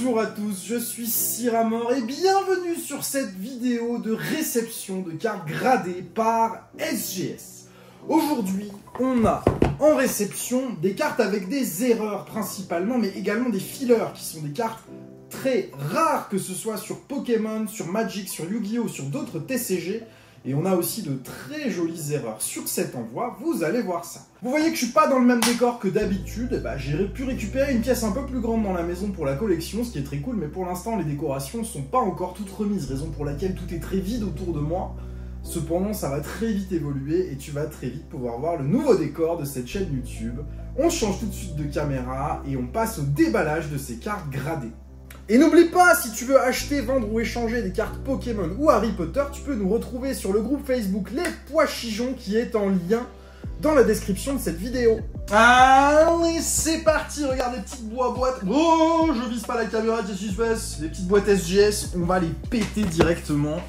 Bonjour à tous, je suis Siramor et bienvenue sur cette vidéo de réception de cartes gradées par SGS. Aujourd'hui, on a en réception des cartes avec des erreurs principalement, mais également des fillers qui sont des cartes très rares, que ce soit sur Pokémon, sur Magic, sur Yu-Gi-Oh! Sur d'autres TCG. Et on a aussi de très jolies erreurs sur cet envoi, vous allez voir ça. Vous voyez que je suis pas dans le même décor que d'habitude, j'ai pu récupérer une pièce un peu plus grande dans la maison pour la collection, ce qui est très cool, mais pour l'instant les décorations ne sont pas encore toutes remises, raison pour laquelle tout est très vide autour de moi. Cependant, ça va très vite évoluer et tu vas très vite pouvoir voir le nouveau décor de cette chaîne YouTube. On change tout de suite de caméra et on passe au déballage de ces cartes gradées. Et n'oublie pas, si tu veux acheter, vendre ou échanger des cartes Pokémon ou Harry Potter, tu peux nous retrouver sur le groupe Facebook Les Pois Chigeons qui est en lien dans la description de cette vidéo. Allez, c'est parti, regarde les petites boîtes. Oh, je vise pas la caméra, qu'est-ce qui se passe? Les petites boîtes SGS, on va les péter directement.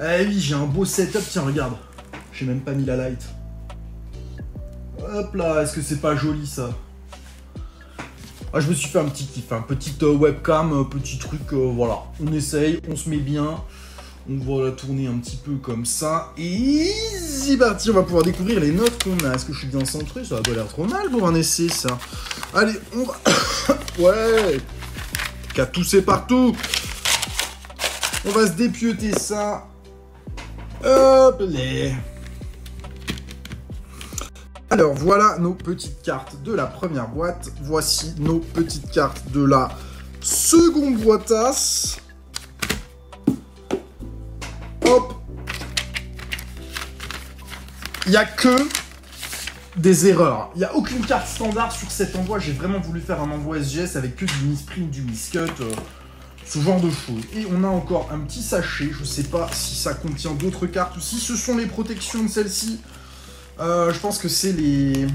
Eh oui, j'ai un beau setup, tiens, regarde. J'ai même pas mis la light. Hop là, est-ce que c'est pas joli ça? Ah, je me suis fait un petit kiff, petite webcam, petit truc, voilà. On essaye, on se met bien, on va la tourner un petit peu comme ça, et c'est parti, on va pouvoir découvrir les notes qu'on a. Est-ce que je suis bien centré? Ça va pas l'air trop mal pour un essai, ça. Allez, on va... ouais, qu'à tousser partout. On va se dépioter ça. Hop là. Alors voilà nos petites cartes de la première boîte, voici nos petites cartes de la seconde boîtasse. Hop. Il n'y a que des erreurs, il n'y a aucune carte standard sur cet envoi, j'ai vraiment voulu faire un envoi SGS avec que du misprint, du miscut, ce genre de choses. Et on a encore un petit sachet, je sais pas si ça contient d'autres cartes ou si ce sont les protections de celle-ci. Je pense que c'est les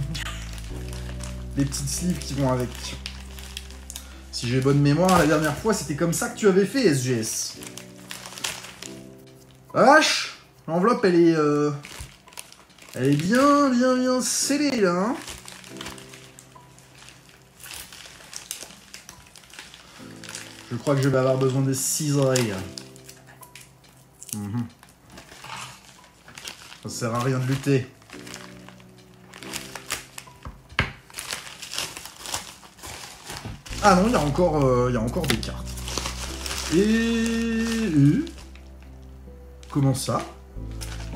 petites sleeves qui vont avec. Si j'ai bonne mémoire, la dernière fois, c'était comme ça que tu avais fait, SGS. Vache, l'enveloppe, elle est bien scellée, là. Hein. Je crois que je vais avoir besoin des ciseaux. Ça sert à rien de lutter. Ah non, il y a encore des cartes. Et... comment ça?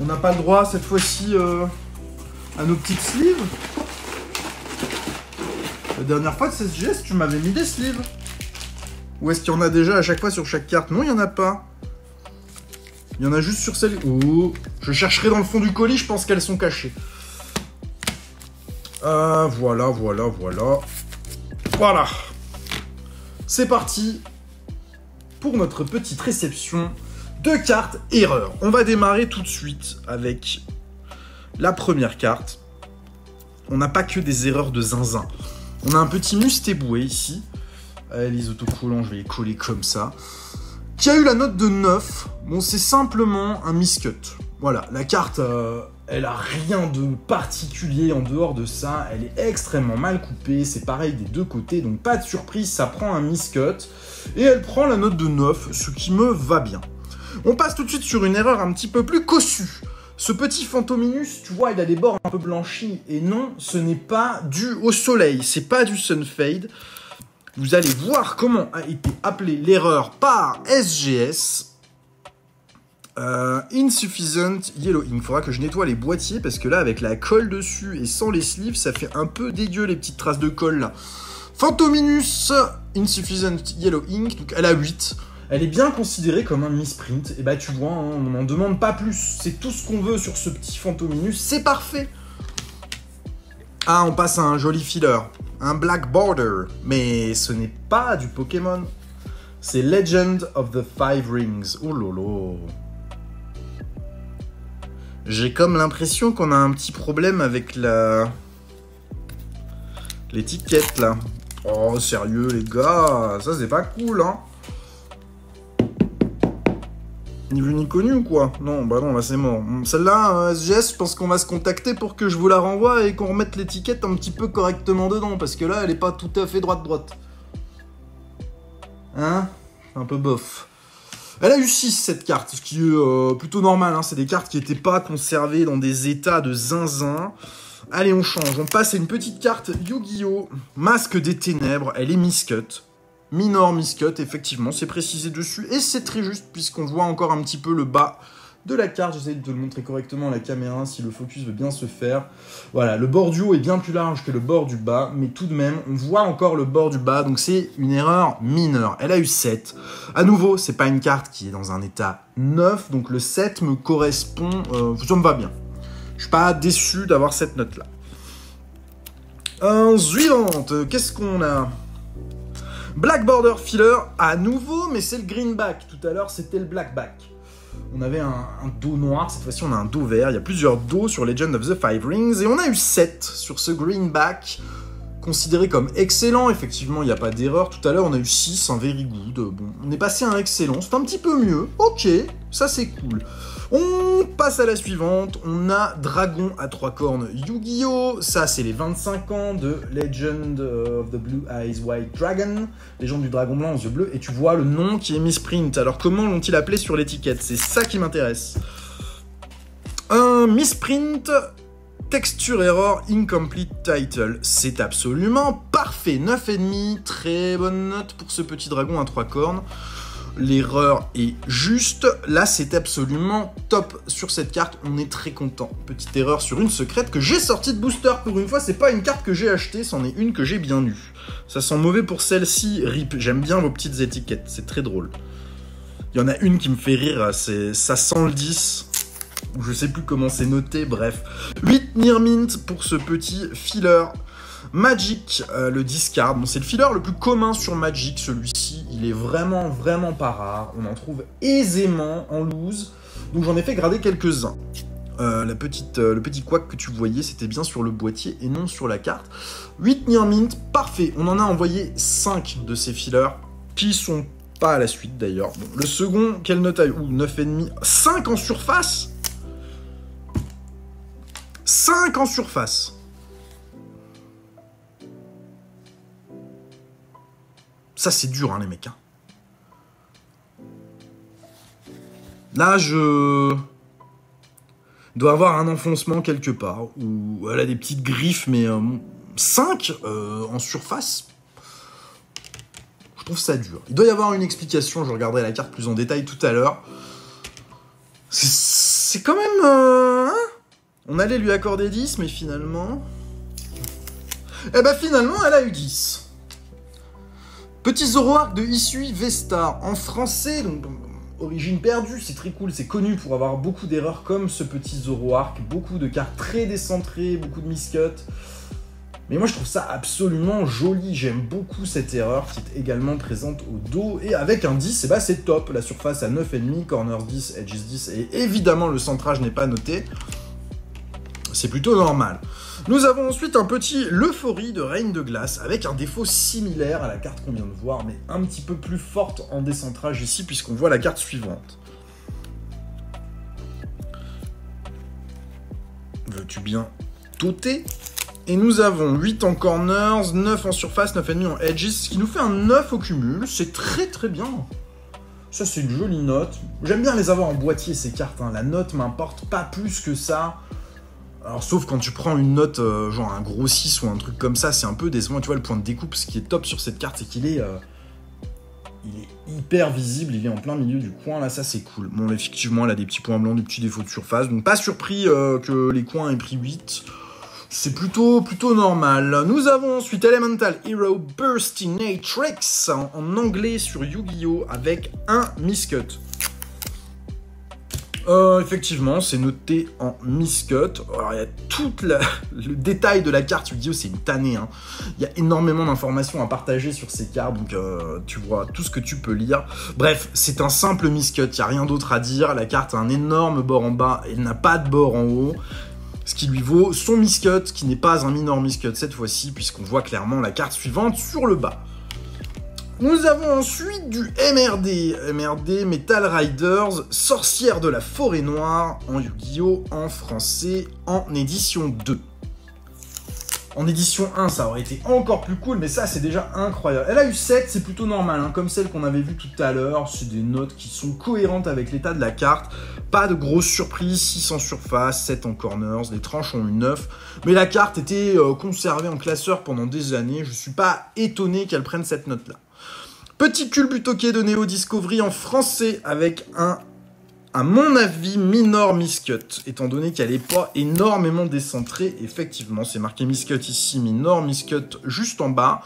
On n'a pas le droit, cette fois-ci, à nos petites sleeves? La dernière fois de SGS, tu m'avais mis des sleeves. Ou est-ce qu'il y en a déjà à chaque fois sur chaque carte? Non, il n'y en a pas. Il y en a juste sur celle... oh, je chercherai dans le fond du colis, je pense qu'elles sont cachées. Voilà. Voilà. C'est parti pour notre petite réception de cartes erreurs. On va démarrer tout de suite avec la première carte. On n'a pas que des erreurs de zinzin. On a un petit Mustéboué ici. Les autocollants, je vais les coller comme ça. Qui a eu la note de 9. Bon, c'est simplement un miscut. Voilà, la carte, elle a rien de particulier en dehors de ça. Elle est extrêmement mal coupée. C'est pareil des deux côtés, donc pas de surprise, ça prend un miscut. Et elle prend la note de 9, ce qui me va bien. On passe tout de suite sur une erreur un petit peu plus cossue. Ce petit Fantominus, tu vois, il a des bords un peu blanchis. Et non, ce n'est pas dû au soleil, c'est pas du Sunfade. Vous allez voir comment a été appelée l'erreur par SGS. Insufficient Yellow Ink. Faudra que je nettoie les boîtiers parce que là, avec la colle dessus et sans les sleeves, ça fait un peu dégueu les petites traces de colle là. Fantominus Insufficient Yellow Ink, donc elle a 8. Elle est bien considérée comme un misprint. Et bah tu vois, hein, on n'en demande pas plus. C'est tout ce qu'on veut sur ce petit Fantominus. C'est parfait. Ah, on passe à un joli filler. Un Black Border. Mais ce n'est pas du Pokémon. C'est Legend of the Five Rings. Oh lolo. J'ai comme l'impression qu'on a un petit problème avec l'étiquette là. Oh sérieux les gars, ça c'est pas cool hein. Ni vu ni connu ou quoi? Non, bah non, là c'est mort. Celle-là, SGS, je pense qu'on va se contacter pour que je vous la renvoie et qu'on remette l'étiquette un petit peu correctement dedans, parce que là, elle est pas tout à fait droite. Hein? Un peu bof. Elle a eu 6 cette carte, ce qui est plutôt normal, hein. C'est des cartes qui n'étaient pas conservées dans des états de zinzin. Allez, on change, on passe à une petite carte Yu-Gi-Oh! Masque des Ténèbres, elle est miscut. Minor miscut, effectivement, c'est précisé dessus, et c'est très juste, puisqu'on voit encore un petit peu le bas de la carte. J'essaie de te le montrer correctement à la caméra, si le focus veut bien se faire. Voilà, le bord du haut est bien plus large que le bord du bas, mais tout de même, on voit encore le bord du bas, donc c'est une erreur mineure. Elle a eu 7. À nouveau, c'est pas une carte qui est dans un état 9, donc le 7 me correspond, ça me va bien. Je suis pas déçu d'avoir cette note-là. Suivante, qu'est-ce qu'on a? Black Border Filler, à nouveau, mais c'est le greenback. Tout à l'heure, c'était le blackback. On avait un dos noir, cette fois-ci, on a un dos vert. Il y a plusieurs dos sur Legend of the Five Rings, et on a eu 7 sur ce greenback, considéré comme excellent. Effectivement, il n'y a pas d'erreur. Tout à l'heure, on a eu 6, un very good. Bon, on est passé à un excellent, c'est un petit peu mieux. Ok, ça c'est cool. On passe à la suivante, on a Dragon à 3 cornes Yu-Gi-Oh! Ça, c'est les 25 ans de Legend of the Blue Eyes White Dragon, Légende du dragon blanc aux yeux bleus, et tu vois le nom qui est misprint. Alors, comment l'ont-ils appelé sur l'étiquette? C'est ça qui m'intéresse. Un misprint, texture error, incomplete title. C'est absolument parfait. 9,5, très bonne note pour ce petit dragon à 3 cornes. L'erreur est juste. Là, c'est absolument top sur cette carte. On est très content. Petite erreur sur une secrète que j'ai sortie de booster pour une fois. C'est pas une carte que j'ai achetée, c'en est une que j'ai bien eue. Ça sent mauvais pour celle-ci. RIP. J'aime bien vos petites étiquettes. C'est très drôle. Il y en a une qui me fait rire. Ça sent le 10. Je sais plus comment c'est noté. Bref. 8 Near Mint pour ce petit filler. Magic, le discard. Bon, c'est le filler le plus commun sur Magic, celui-ci. Il est vraiment, vraiment pas rare. On en trouve aisément en loose. Donc j'en ai fait grader quelques-uns. Le petit couac que tu voyais, c'était bien sur le boîtier et non sur la carte. 8 Near Mint, parfait. On en a envoyé 5 de ces fillers qui sont pas à la suite d'ailleurs. Bon, le second, quelle note a eu? 9,5. 5 en surface 5 en surface. Ça, c'est dur, hein, les mecs. Hein. Là, je dois avoir un enfoncement quelque part, ou elle a des petites griffes, mais 5 en surface, je trouve ça dur. Il doit y avoir une explication, je regarderai la carte plus en détail tout à l'heure. C'est quand même... hein, on allait lui accorder 10, mais finalement... Eh ben finalement, elle a eu 10. Petit Zoroark de Hisui Vestar, en français, donc origine perdue, c'est très cool, c'est connu pour avoir beaucoup d'erreurs comme ce petit Zoroark, beaucoup de cartes très décentrées, beaucoup de miscuts. Mais moi je trouve ça absolument joli, j'aime beaucoup cette erreur qui est également présente au dos, et avec un 10, eh ben c'est top, la surface à 9,5, corners 10, edges 10, et évidemment le centrage n'est pas noté, c'est plutôt normal. Nous avons ensuite un petit L'Euphorie de Reine de Glace, avec un défaut similaire à la carte qu'on vient de voir, mais un petit peu plus forte en décentrage ici, puisqu'on voit la carte suivante. Veux-tu bien t'ôter? Et nous avons 8 en corners, 9 en surface, 9,5 en edges, ce qui nous fait un 9 au cumul, c'est très très bien. Ça c'est une jolie note. J'aime bien les avoir en boîtier ces cartes, hein. La note m'importe pas plus que ça. Alors, sauf quand tu prends une note, genre un gros 6 ou un truc comme ça, c'est un peu décevant. Tu vois, le point de découpe, ce qui est top sur cette carte, c'est qu'il est, il est hyper visible, il est en plein milieu du coin, là, ça c'est cool. Bon, effectivement, elle a des petits points blancs, des petits défauts de surface, donc pas surpris que les coins aient pris 8. C'est plutôt normal. Nous avons ensuite Elemental Hero Burstinatrix en anglais sur Yu-Gi-Oh! Avec un miscut. Effectivement, c'est noté en miscut. Alors, il y a tout le détail de la carte Yu-Gi-Oh! C'est une tannée. Hein. Il y a énormément d'informations à partager sur ces cartes, donc tu vois tout ce que tu peux lire. Bref, c'est un simple miscut, il n'y a rien d'autre à dire. La carte a un énorme bord en bas, elle n'a pas de bord en haut. Ce qui lui vaut son miscut, qui n'est pas un minor miscut cette fois-ci, puisqu'on voit clairement la carte suivante sur le bas. Nous avons ensuite du MRD Metal Riders, Sorcière de la Forêt Noire, en Yu-Gi-Oh! En français, en édition 2. En édition 1, ça aurait été encore plus cool, mais ça, c'est déjà incroyable. Elle a eu 7, c'est plutôt normal, hein, comme celle qu'on avait vue tout à l'heure. C'est des notes qui sont cohérentes avec l'état de la carte. Pas de grosses surprises, 6 en surface, 7 en corners, les tranches ont eu 9. Mais la carte était conservée en classeur pendant des années. Je suis pas étonné qu'elle prenne cette note-là. Petit culbutoqué de Neo Discovery en français avec un... à mon avis, Minor Miscut, étant donné qu'elle n'est pas énormément décentrée. Effectivement, c'est marqué Miscut ici, Minor Miscut juste en bas.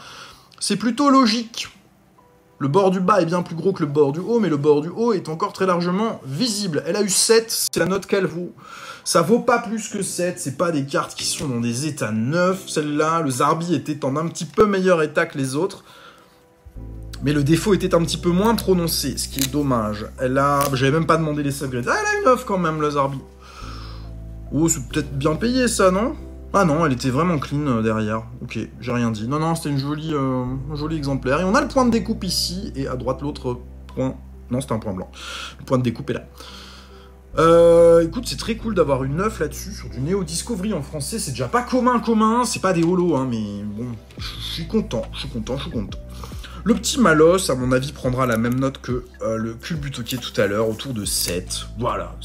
C'est plutôt logique. Le bord du bas est bien plus gros que le bord du haut, mais le bord du haut est encore très largement visible. Elle a eu 7, c'est la note qu'elle vaut. Ça vaut pas plus que 7, c'est pas des cartes qui sont dans des états neufs. Celle-là, le Zarbi était en un petit peu meilleur état que les autres. Mais le défaut était un petit peu moins prononcé, ce qui est dommage. Elle a... J'avais même pas demandé les subgrades. Ah, elle a une 9 quand même, le Zarbi. Oh, c'est peut-être bien payé, ça, non? Ah non, elle était vraiment clean derrière. Ok, j'ai rien dit. Non, non, c'était une jolie, un joli exemplaire. Et on a le point de découpe ici, et à droite, l'autre point... Non, c'était un point blanc. Le point de découpe est là. Écoute, c'est très cool d'avoir une 9 là-dessus, sur du Neo Discovery en français. C'est déjà pas commun, c'est pas des holos, hein, mais bon, je suis content. Le petit Malos, à mon avis, prendra la même note que le culbutoqué tout à l'heure, autour de 7. Voilà.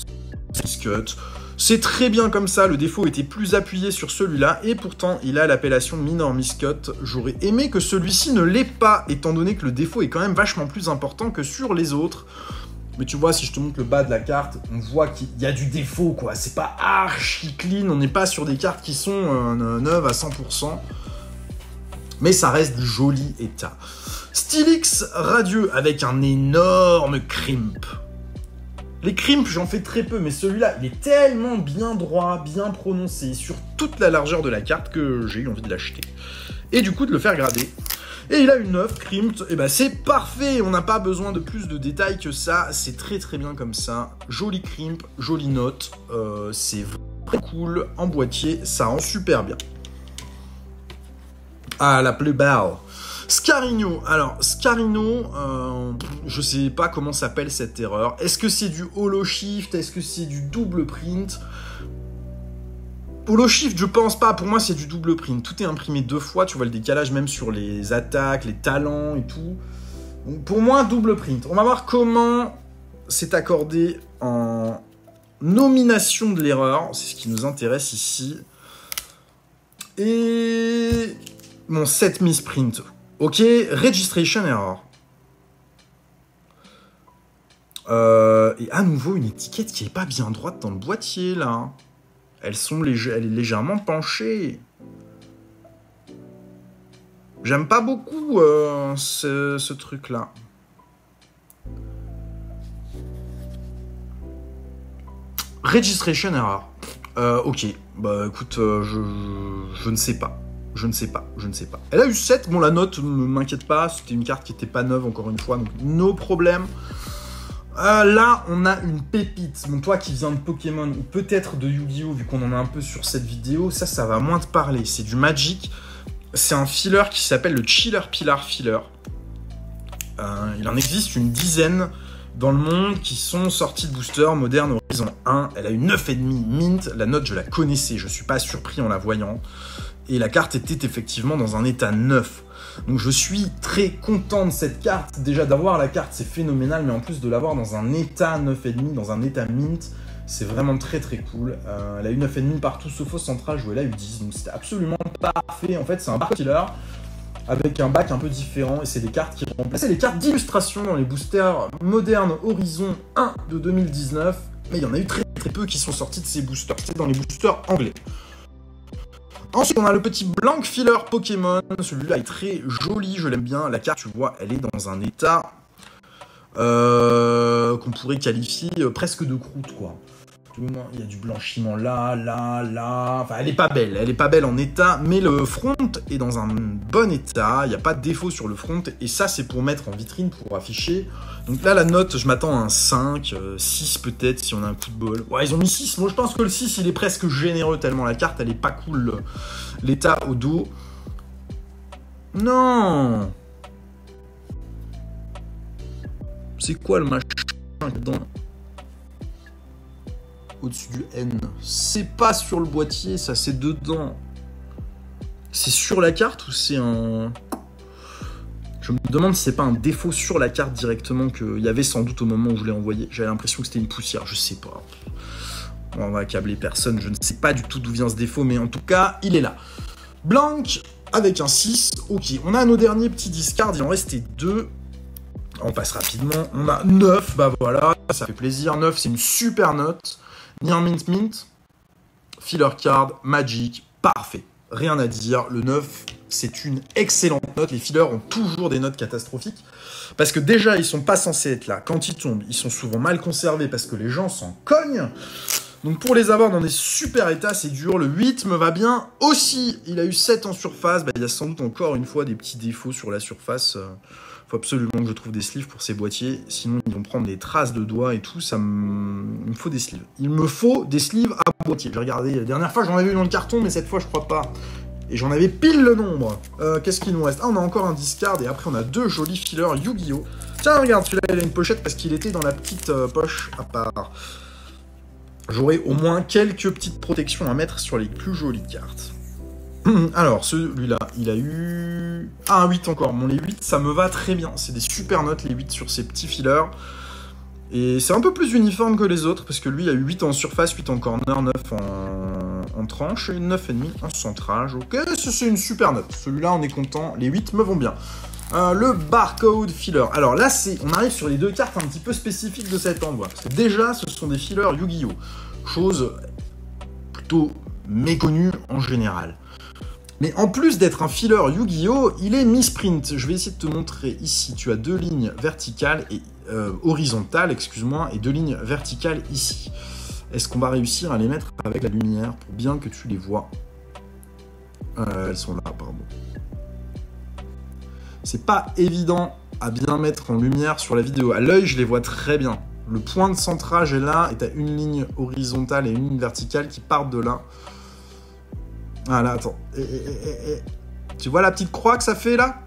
Miscut. C'est très bien comme ça, le défaut était plus appuyé sur celui-là, et pourtant, il a l'appellation Minor Miscut. J'aurais aimé que celui-ci ne l'ait pas, étant donné que le défaut est quand même vachement plus important que sur les autres. Mais tu vois, si je te montre le bas de la carte, on voit qu'il y a du défaut, quoi. C'est pas archi clean, on n'est pas sur des cartes qui sont neuves à 100%. Mais ça reste du joli état. Stylix radieux avec un énorme crimp. Les crimps, j'en fais très peu, mais celui-là, il est tellement bien droit, bien prononcé, sur toute la largeur de la carte que j'ai eu envie de l'acheter. Et du coup, de le faire grader. Et il a une 9 crimped, et ben c'est parfait, on n'a pas besoin de plus de détails que ça, c'est très très bien comme ça. Joli crimp, jolie note, c'est vraiment cool, en boîtier, ça rend super bien. Ah, la plus belle. Scarino. Alors, Scarino, je sais pas comment s'appelle cette erreur. Est-ce que c'est du holo shift? Est-ce que c'est du double print? Holo shift, je pense pas. Pour moi, c'est du double print. Tout est imprimé 2 fois. Tu vois le décalage même sur les attaques, les talents et tout. Donc, pour moi, double print. On va voir comment c'est accordé en nomination de l'erreur. C'est ce qui nous intéresse ici. Et mon set misprint. Ok, registration error. Et à nouveau, une étiquette qui est pas bien droite dans le boîtier, là. Elle est légèrement penchée. J'aime pas beaucoup ce truc-là. Registration error. Ok, bah écoute, je ne sais pas. Je ne sais pas. Elle a eu 7, bon la note ne m'inquiète pas, c'était une carte qui n'était pas neuve encore une fois, donc no problème. Là, on a une pépite. Bon, toi qui viens de Pokémon, ou peut-être de Yu-Gi-Oh, vu qu'on en a un peu sur cette vidéo, ça va moins te parler. C'est du Magic. C'est un filler qui s'appelle le Chiller Pillar Filler. Il en existe une dizaine dans le monde qui sont sortis de booster Moderne Horizon 1. Elle a une 9,5 mint. La note, je la connaissais, je suis pas surpris en la voyant. Et la carte était effectivement dans un état neuf. Donc je suis très content de cette carte. Déjà d'avoir la carte, c'est phénoménal, mais en plus de l'avoir dans un état 9,5, dans un état mint, c'est vraiment très très cool. Elle a eu 9,5 partout sauf au central, je elle a eu 10, donc c'était absolument parfait. En fait, c'est un killer avec un bac un peu différent, et c'est des cartes qui remplaçaient les cartes d'illustration dans les boosters Moderne Horizon 1 de 2019. Mais il y en a eu très très peu qui sont sortis de ces boosters, c'était dans les boosters anglais. Ensuite, on a le petit Blank Filler Pokémon. Celui-là est très joli, je l'aime bien. La carte, tu vois, elle est dans un état qu'on pourrait qualifier presque de croûte, quoi. Il y a du blanchiment là. Enfin, elle est pas belle en état, mais le front est dans un bon état. Il n'y a pas de défaut sur le front, et ça, c'est pour mettre en vitrine, pour afficher. Donc là, la note, je m'attends à un 5, 6 peut-être, si on a un coup de bol. Ouais, ils ont mis 6. Moi, je pense que le 6, il est presque généreux, tellement la carte, elle est pas cool, l'état au dos. Non! C'est quoi le machin dedans? Au-dessus du N. C'est pas sur le boîtier, ça, c'est dedans. C'est sur la carte ou c'est un... Je me demande si c'est pas un défaut sur la carte directement qu'il y avait sans doute au moment où je l'ai envoyé. J'avais l'impression que c'était une poussière, je sais pas. On va accabler personne, je ne sais pas du tout d'où vient ce défaut, mais en tout cas, il est là. Blank avec un 6, ok. On a nos derniers petits discards, il en restait 2. On passe rapidement. On a 9, bah voilà, ça fait plaisir. 9, c'est une super note. Near Mint Mint, Filler Card, Magic, parfait. Rien à dire, le 9, c'est une excellente note. Les fillers ont toujours des notes catastrophiques. Parce que déjà, ils sont pas censés être là. Quand ils tombent, ils sont souvent mal conservés parce que les gens s'en cognent. Donc pour les avoir dans des super états, c'est dur. Le 8 me va bien aussi. Il a eu 7 en surface. Bah, il y a sans doute encore une fois des petits défauts sur la surface. Faut absolument que je trouve des sleeves pour ces boîtiers. Sinon, ils vont prendre des traces de doigts et tout. Il me faut des sleeves. Il me faut des sleeves à boîtier. J'ai regardé. La dernière fois, j'en avais eu dans le carton, mais cette fois, je crois pas. Et j'en avais pile le nombre. Qu'est-ce qu'il nous reste? Ah, on a encore un discard. Et après, on a 2 jolis fillers Yu-Gi-Oh! Tiens, regarde, celui-là, il a une pochette parce qu'il était dans la petite poche à part. J'aurai au moins quelques petites protections à mettre sur les plus jolies cartes. Alors, celui-là, il a eu... Ah, un 8 encore. Bon, les 8, ça me va très bien. C'est des super notes, les 8 sur ces petits fillers. Et c'est un peu plus uniforme que les autres, parce que lui, il a eu 8 en surface, 8 en corner, 9 en tranche, et 9,5 en centrage. Ok, c'est une super note. Celui-là, on est content. Les 8 me vont bien. Le barcode filler. Alors là, on arrive sur les 2 cartes un petit peu spécifiques de cet envoi. Parce que déjà, ce sont des fillers Yu-Gi-Oh! Chose plutôt méconnue en général. Mais en plus d'être un filler Yu-Gi-Oh! Il est misprint. Je vais essayer de te montrer ici. Tu as 2 lignes verticales et horizontales, excuse-moi, et 2 lignes verticales ici. Est-ce qu'on va réussir à les mettre avec la lumière pour bien que tu les vois? Elles sont là, pardon. C'est pas évident à bien mettre en lumière sur la vidéo. À l'œil, je les vois très bien. Le point de centrage est là, et tu as une ligne horizontale et une ligne verticale qui partent de là. Ah là, attends. Tu vois la petite croix que ça fait là?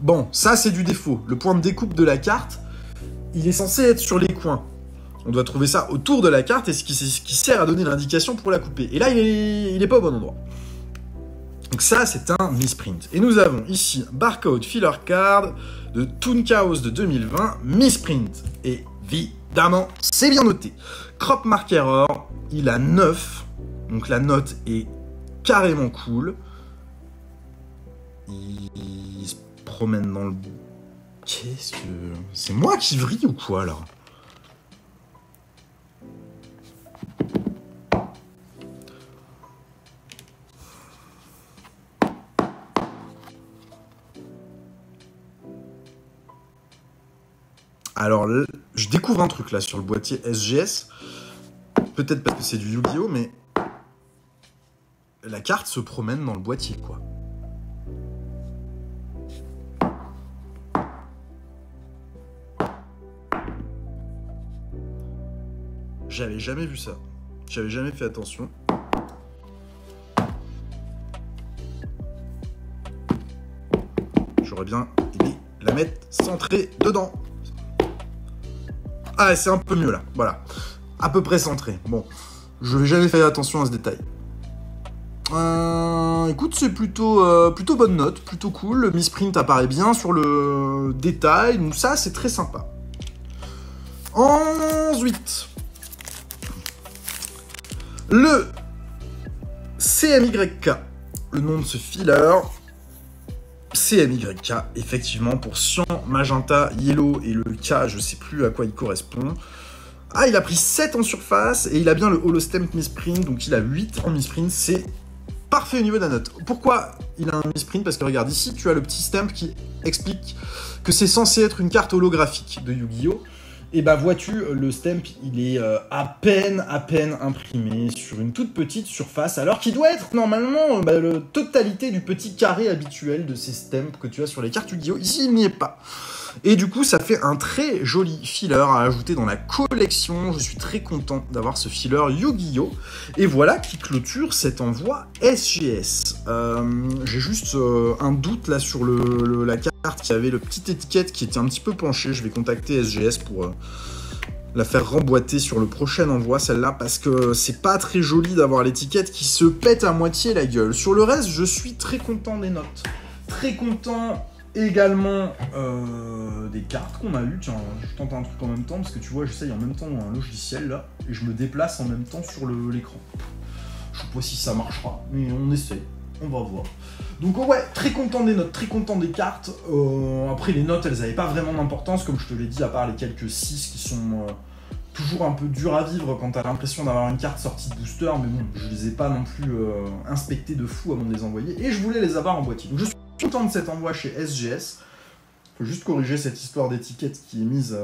Bon, ça c'est du défaut. Le point de découpe de la carte, il est censé être sur les coins. On doit trouver ça autour de la carte et ce qui sert à donner l'indication pour la couper. Et là, il est pas au bon endroit. Donc ça, c'est un misprint. Et nous avons ici Barcode Filler Card de Toon Chaos de 2020, misprint. Évidemment, c'est bien noté. Crop Mark Error, il a 9. Donc la note est carrément cool. Il se promène dans le... Qu'est-ce que... C'est moi qui vrille ou quoi, là? Alors, je découvre un truc là sur le boîtier SGS. Peut-être parce que c'est du Yu-Gi-Oh! Mais la carte se promène dans le boîtier, quoi. J'avais jamais vu ça. J'avais jamais fait attention. J'aurais bien aimé la mettre centrée dedans. Ah, c'est un peu mieux là, voilà. À peu près centré. Bon, je n'ai jamais fait attention à ce détail. Écoute, c'est plutôt bonne note, plutôt cool. Le misprint apparaît bien sur le détail, donc ça, c'est très sympa. Ensuite, le CMYK, le nom de ce filler. CMYK, effectivement, pour cyan, magenta, yellow et le K, je sais plus à quoi il correspond. Ah, il a pris 7 en surface et il a bien le holo stamp misprint, donc il a 8 en misprint, c'est parfait au niveau de la note. Pourquoi il a un misprint? Parce que regarde, ici, tu as le petit stamp qui explique que c'est censé être une carte holographique de Yu-Gi-Oh! Et bah vois-tu, le stamp, il est à peine imprimé sur une toute petite surface, alors qu'il doit être normalement la totalité du petit carré habituel de ces stamps que tu as sur les cartes Yu-Gi-Oh! Ici, il n'y est pas. Et du coup, ça fait un très joli filler à ajouter dans la collection. Je suis très content d'avoir ce filler Yu-Gi-Oh! Et voilà qui clôture cet envoi SGS. J'ai juste un doute là sur la carte qui avait le petit étiquette qui était un petit peu penché. Je vais contacter SGS pour la faire remboîter sur le prochain envoi, celle-là, parce que c'est pas très joli d'avoir l'étiquette qui se pète à moitié la gueule. Sur le reste, je suis très content des notes. Très content également des cartes qu'on a eues. Tiens, je tente un truc en même temps, parce que tu vois, j'essaye en même temps un logiciel, là, et je me déplace en même temps sur l'écran. Je sais pas si ça marchera, mais on essaie. On va voir. Donc ouais, très content des notes, très content des cartes. Après, les notes, elles n'avaient pas vraiment d'importance, comme je te l'ai dit, à part les quelques 6 qui sont toujours un peu durs à vivre quand t'as l'impression d'avoir une carte sortie de booster, mais bon, je les ai pas non plus inspectés de fou avant de les envoyer, et je voulais les avoir en boîtier. Donc je suis content de cet envoi chez SGS. Faut juste corriger cette histoire d'étiquette qui est mise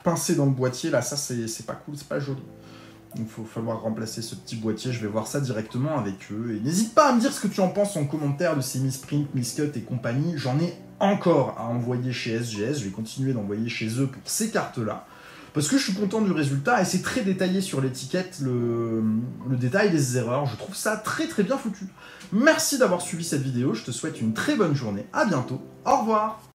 pincée dans le boîtier, là, ça c'est pas cool, c'est pas joli. Donc il va falloir remplacer ce petit boîtier, je vais voir ça directement avec eux. Et n'hésite pas à me dire ce que tu en penses en commentaire de ces misprint, miscut et compagnie. J'en ai encore à envoyer chez SGS, je vais continuer d'envoyer chez eux pour ces cartes-là. Parce que je suis content du résultat et c'est très détaillé sur l'étiquette, le détail des erreurs. Je trouve ça très très bien foutu. Merci d'avoir suivi cette vidéo, je te souhaite une très bonne journée. À bientôt, au revoir.